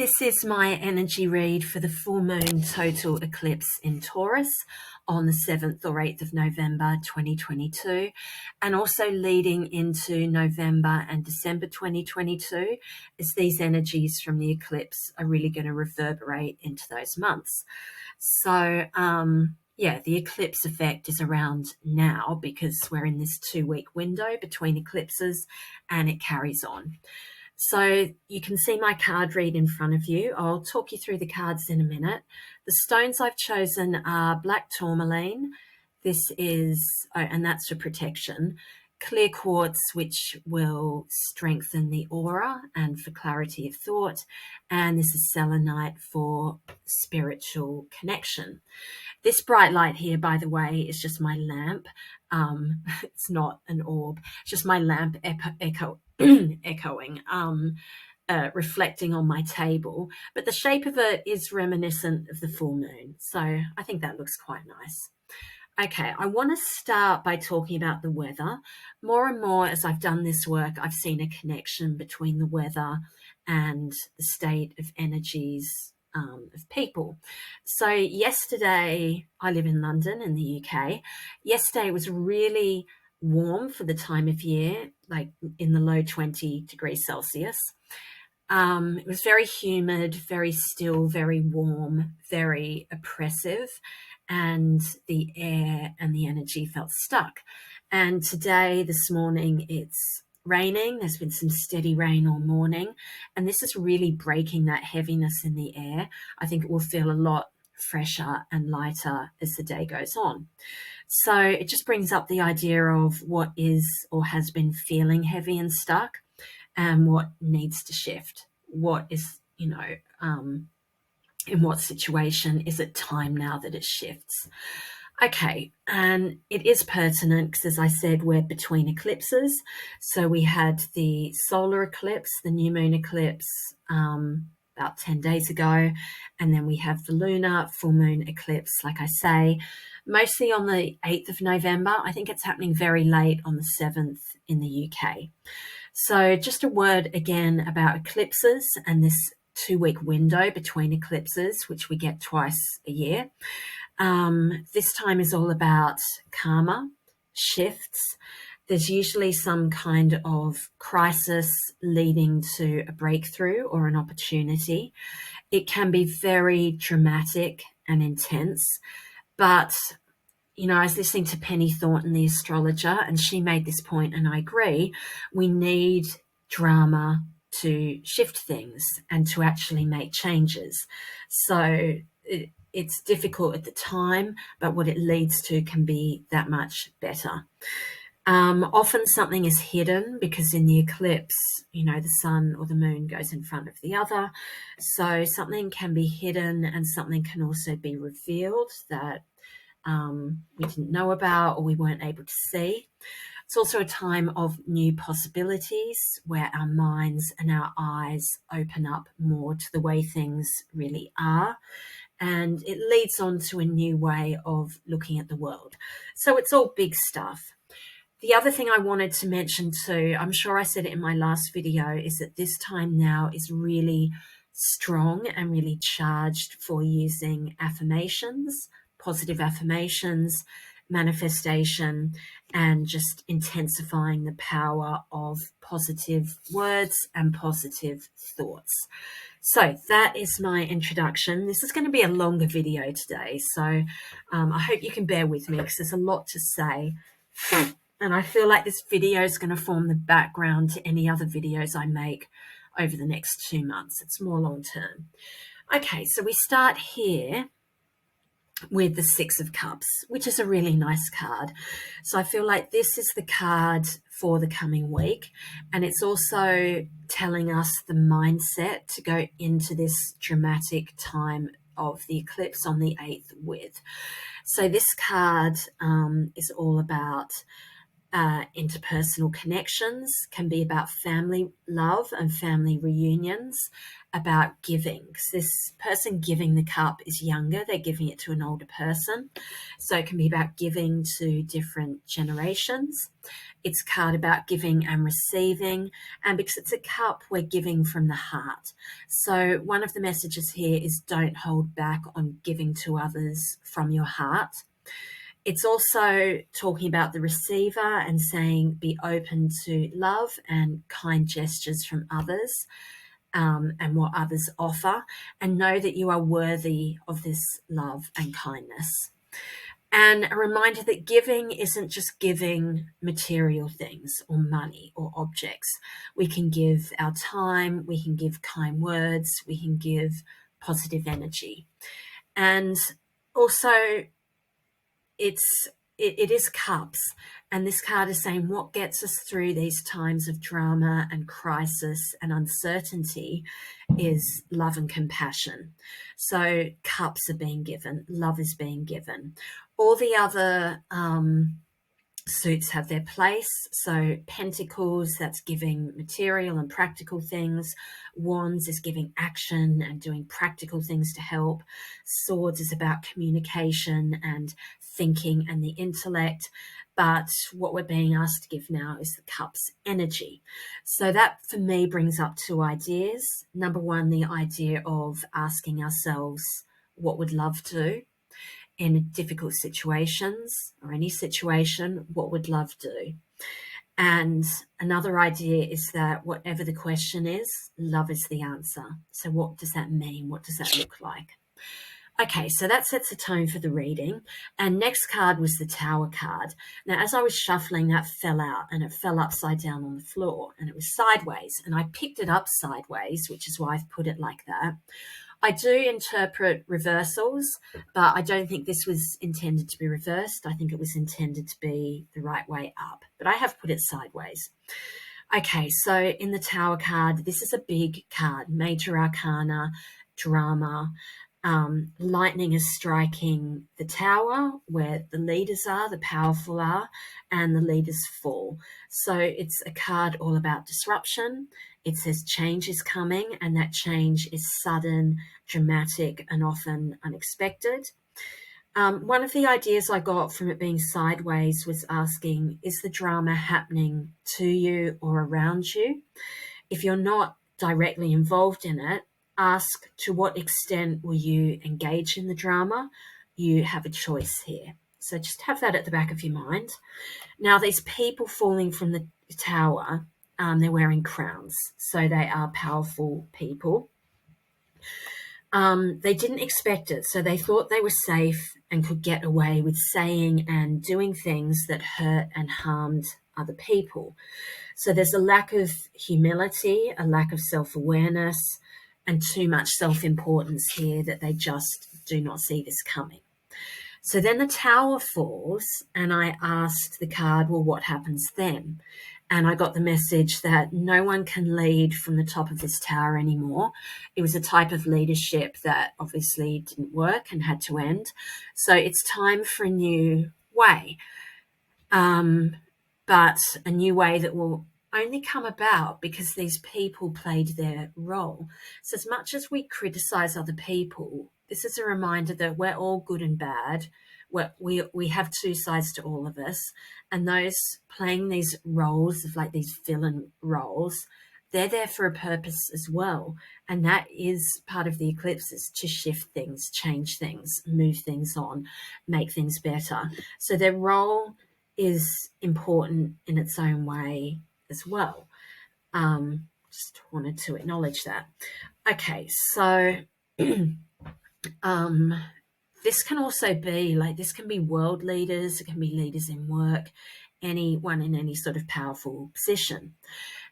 This is my energy read for the full moon total eclipse in Taurus on the 7th or 8th of November 2022, and also leading into November and December 2022, as these energies from the eclipse are really going to reverberate into those months. So, the eclipse effect is around now because we're in this 2-week window between eclipses and it carries on. So you can see my card read in front of you. I'll talk you through the cards in a minute. The stones I've chosen are black tourmaline. This is, and that's for protection. Clear quartz, which will strengthen the aura and for clarity of thought. And this is selenite for spiritual connection. This bright light here, by the way, is just my lamp. It's not an orb, it's just my lamp echoing, reflecting on my table. But the shape of it is reminiscent of the full moon. So I think that looks quite nice. Okay, I want to start by talking about the weather. More and more as I've done this work, I've seen a connection between the weather and the state of energies of people. So yesterday, I live in London in the UK. Yesterday was really warm for the time of year, like in the low 20 degrees Celsius. It was very humid, very still, very warm, very oppressive, and the air and the energy felt stuck. And today, this morning, it's raining. There's been some steady rain all morning, and this is really breaking that heaviness in the air. I think it will feel a lot fresher and lighter as the day goes on. So it just brings up the idea of what is or has been feeling heavy and stuck and what needs to shift. What is, in what situation is it time now that it shifts? Okay, and it is pertinent because, as I said, we're between eclipses. So we had the solar eclipse, the new moon eclipse, about 10 days ago, and then we have the lunar full moon eclipse, like I say, mostly on the 8th of November. I think it's happening very late on the 7th in the UK. So just a word again about eclipses and this 2-week window between eclipses, which we get twice a year. This time is all about karma, shifts. There's usually some kind of crisis leading to a breakthrough or an opportunity. It can be very dramatic and intense, but I was listening to Penny Thornton, the astrologer, and she made this point, and I agree. We need drama to shift things and to actually make changes. So it's difficult at the time, but what it leads to can be that much better. Often something is hidden because in the eclipse, the sun or the moon goes in front of the other. So something can be hidden and something can also be revealed that we didn't know about or we weren't able to see. It's also a time of new possibilities where our minds and our eyes open up more to the way things really are. And it leads on to a new way of looking at the world. So it's all big stuff. The other thing I wanted to mention too, I'm sure I said it in my last video, is that this time now is really strong and really charged for using affirmations, positive affirmations, manifestation, and just intensifying the power of positive words and positive thoughts. So that is my introduction. This is going to be a longer video today, so I hope you can bear with me because there's a lot to say. And I feel like this video is going to form the background to any other videos I make over the next 2 months. It's more long term. Okay, so we start here with the 6 of Cups, which is a really nice card. So I feel like this is the card for the coming week, and it's also telling us the mindset to go into this dramatic time of the eclipse on the 8th with. So this card is all about interpersonal connections, can be about family love and family reunions, about giving. 'Cause this person giving the cup is younger, they're giving it to an older person. So it can be about giving to different generations. It's a card about giving and receiving, and because it's a cup, we're giving from the heart. So one of the messages here is don't hold back on giving to others from your heart. It's also talking about the receiver and saying be open to love and kind gestures from others, and what others offer, and know that you are worthy of this love and kindness. And a reminder that giving isn't just giving material things or money or objects. We can give our time, we can give kind words, we can give positive energy. And also, it is cups, and this card is saying what gets us through these times of drama and crisis and uncertainty is love and compassion. So cups are being given, love is being given. All the other suits have their place. So pentacles, that's giving material and practical things. Wands is giving action and doing practical things to help. Swords is about communication and thinking and the intellect. But what we're being asked to give now is the cup's energy. So that for me brings up two ideas. Number one, the idea of asking ourselves, what would love do? In difficult situations or any situation, what would love do? And another idea is that whatever the question is, love is the answer. So what does that mean? What does that look like? Okay, so that sets the tone for the reading. And next card was the Tower card. Now, as I was shuffling, that fell out and it fell upside down on the floor and it was sideways. And I picked it up sideways, which is why I've put it like that. I do interpret reversals, but I don't think this was intended to be reversed. I think it was intended to be the right way up, but I have put it sideways. Okay, so in the Tower card, this is a big card, major arcana, drama. Lightning is striking the tower where the leaders are, the powerful are, and the leaders fall. So it's a card all about disruption. It says change is coming, and that change is sudden, dramatic, and often unexpected. One of the ideas I got from it being sideways was asking, is the drama happening to you or around you? If you're not directly involved in it, ask to what extent will you engage in the drama? You have a choice here. So just have that at the back of your mind. Now, these people falling from the tower, they're wearing crowns. So they are powerful people. They didn't expect it. So they thought they were safe and could get away with saying and doing things that hurt and harmed other people. So there's a lack of humility, a lack of self-awareness, and too much self-importance here that they just do not see this coming. So then the tower falls, and I asked the card, well, what happens then? And I got the message that no one can lead from the top of this tower anymore. It was a type of leadership that obviously didn't work and had to end. So it's time for a new way, but a new way that will only come about because these people played their role. So as much as we criticize other people, this is a reminder that we're all good and bad. We have two sides to all of us, and those playing these roles of like these villain roles, they're there for a purpose as well. And that is part of the eclipses, to shift things, change things, move things on, make things better. So their role is important in its own way as well. Just wanted to acknowledge that. Okay, so this can also be like, this can be world leaders, it can be leaders in work, anyone in any sort of powerful position.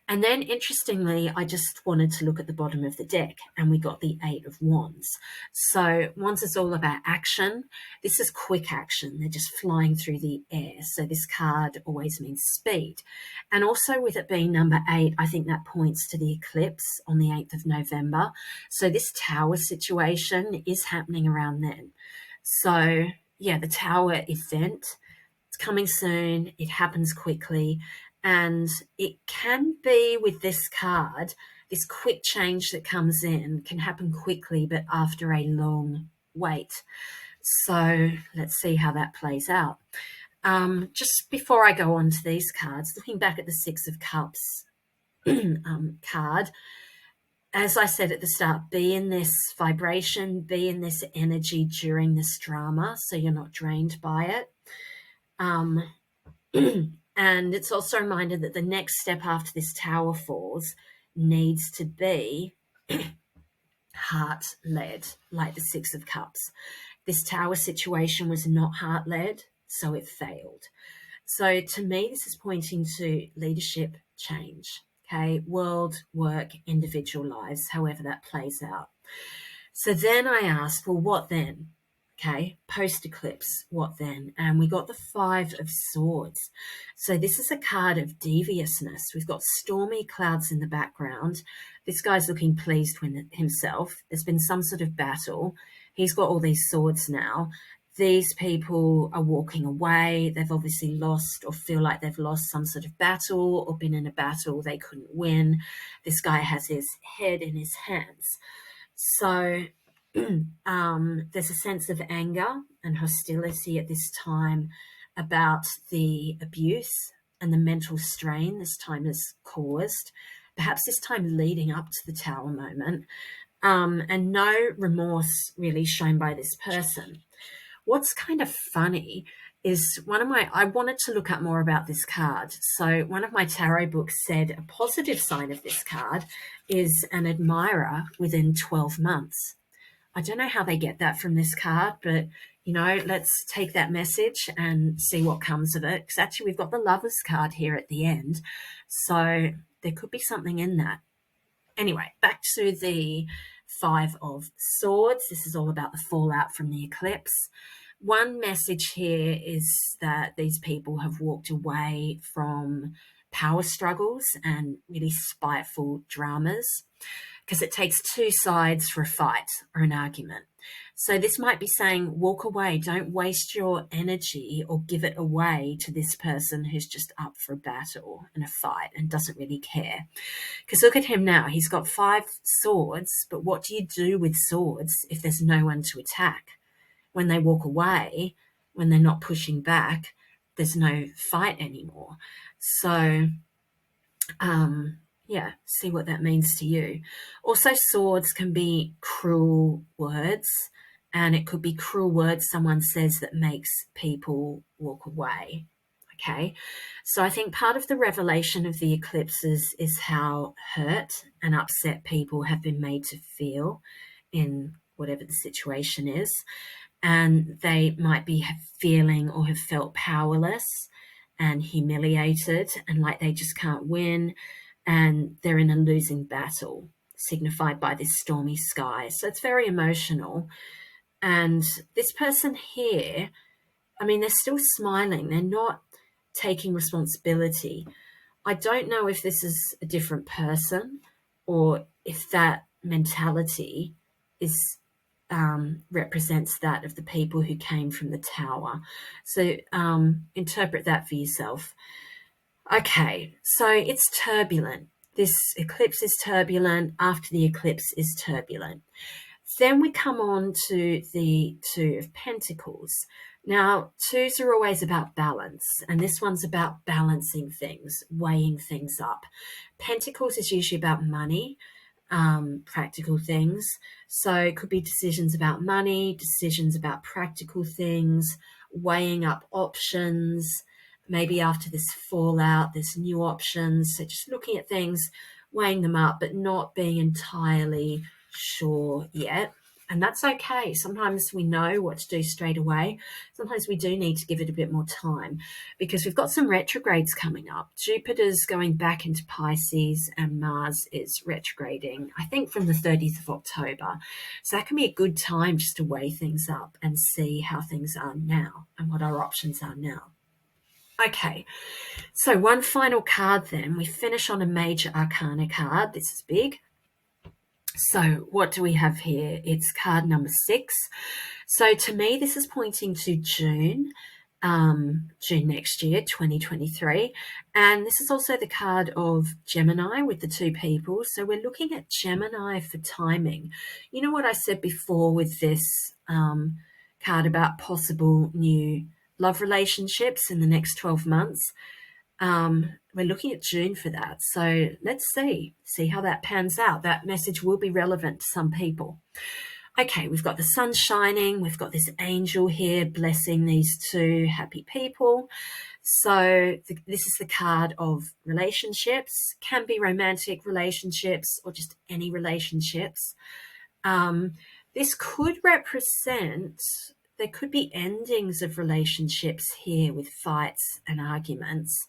And then interestingly, I just wanted to look at the bottom of the deck and we got the 8 of Wands. So Wands is all about action. This is quick action. They're just flying through the air. So this card always means speed. And also with it being number 8, I think that points to the eclipse on the 8th of November. So this tower situation is happening around then. So yeah, the tower event, it's coming soon. It happens quickly. And it can be with this card, this quick change that comes in can happen quickly, but after a long wait. So let's see how that plays out. Just before I go on to these cards, looking back at the Six of Cups card, as I said at the start, be in this vibration, be in this energy during this drama so you're not drained by it. And it's also a reminder that the next step after this tower falls needs to be heart-led, like the Six of Cups. This tower situation was not heart-led, so it failed. So to me, this is pointing to leadership change, okay? World, work, individual lives, however that plays out. So then I asked, well, what then? Okay, post-eclipse, what then? And we got the Five of Swords. So this is a card of deviousness. We've got stormy clouds in the background. This guy's looking pleased with himself. There's been some sort of battle. He's got all these swords now. These people are walking away. They've obviously lost or feel like they've lost some sort of battle or been in a battle they couldn't win. This guy has his head in his hands. So there's a sense of anger and hostility at this time about the abuse and the mental strain this time has caused, perhaps this time leading up to the tower moment, and no remorse really shown by this person. What's kind of funny is I wanted to look up more about this card. So one of my tarot books said a positive sign of this card is an admirer within 12 months. I don't know how they get that from this card, but, let's take that message and see what comes of it. Because actually we've got the Lovers card here at the end. So there could be something in that. Anyway, back to the Five of Swords. This is all about the fallout from the eclipse. One message here is that these people have walked away from power struggles and really spiteful dramas, because it takes two sides for a fight or an argument. So this might be saying, walk away, don't waste your energy or give it away to this person who's just up for a battle and a fight and doesn't really care. Because look at him now, he's got 5 swords, but what do you do with swords if there's no one to attack? When they walk away, when they're not pushing back, there's no fight anymore. So, see what that means to you. Also, swords can be cruel words, and it could be cruel words someone says that makes people walk away. Okay, so I think part of the revelation of the eclipses is how hurt and upset people have been made to feel in whatever the situation is. And they might be feeling or have felt powerless and humiliated and like they just can't win, and they're in a losing battle, signified by this stormy sky. So it's very emotional. And this person here, they're still smiling. They're not taking responsibility. I don't know if this is a different person or if that mentality is represents that of the people who came from the tower. So interpret that for yourself. Okay, so it's turbulent. This eclipse is turbulent. After the eclipse is turbulent. Then we come on to the Two of Pentacles. Now, twos are always about balance, and this one's about balancing things, weighing things up. Pentacles is usually about money, practical things. So it could be decisions about money, decisions about practical things, weighing up options. Maybe after this fallout, there's new options. So just looking at things, weighing them up, but not being entirely sure yet. And that's okay. Sometimes we know what to do straight away. Sometimes we do need to give it a bit more time, because we've got some retrogrades coming up. Jupiter's going back into Pisces and Mars is retrograding, I think, from the 30th of October. So that can be a good time just to weigh things up and see how things are now and what our options are now. Okay, so one final card then. We finish on a major arcana card. This is big. So what do we have here? It's card number 6. So to me, this is pointing to June June next year, 2023. And this is also the card of Gemini with the two people. So we're looking at Gemini for timing. You know what I said before with this card about possible new love relationships in the next 12 months? We're looking at June for that. So let's see how that pans out. That message will be relevant to some people. Okay, we've got the sun shining. We've got this angel here blessing these two happy people. So this is the card of relationships, can be romantic relationships or just any relationships. This could represent, there could be endings of relationships here with fights and arguments.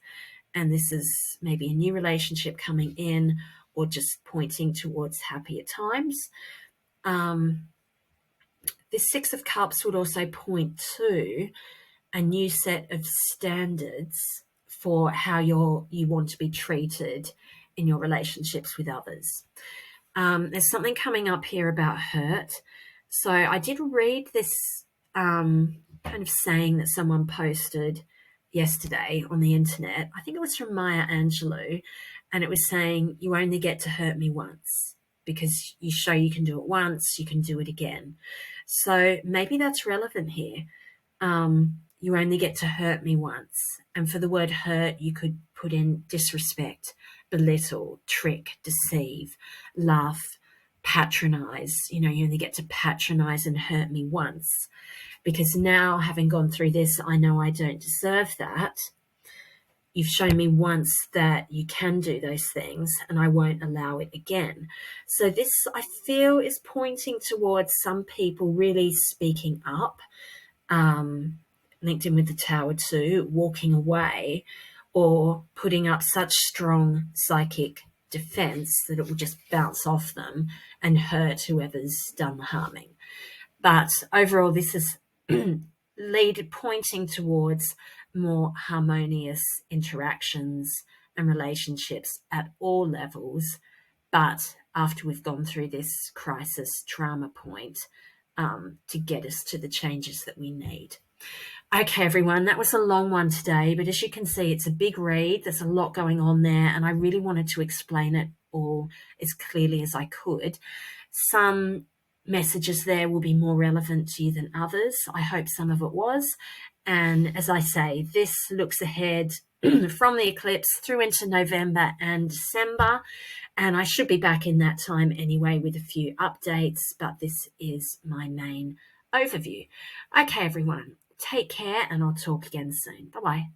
And this is maybe a new relationship coming in or just pointing towards happier times. This Six of Cups would also point to a new set of standards for how you want to be treated in your relationships with others. There's something coming up here about hurt. So I did read this kind of saying that someone posted yesterday on the internet. I think it was from Maya Angelou, and it was saying, you only get to hurt me once, because you show you can do it once, you can do it again. So maybe that's relevant here. You only get to hurt me once. And for the word hurt, you could put in disrespect, belittle, trick, deceive, laugh, patronize. You only get to patronize and hurt me once. Because now, having gone through this, I know I don't deserve that. You've shown me once that you can do those things, and I won't allow it again. So this, I feel, is pointing towards some people really speaking up, linked in with the Tower too, walking away, or putting up such strong psychic defense that it will just bounce off them and hurt whoever's done the harming. But overall, this is pointing towards more harmonious interactions and relationships at all levels, but after we've gone through this crisis trauma point, to get us to the changes that we need. Okay, everyone, that was a long one today, but as you can see, it's a big read. There's a lot going on there, and I really wanted to explain it all as clearly as I could. Some messages there will be more relevant to you than others. I hope some of it was. And as I say, this looks ahead from the eclipse through into November and December. And I should be back in that time anyway with a few updates, but this is my main overview. Okay, everyone, take care, and I'll talk again soon. Bye-bye.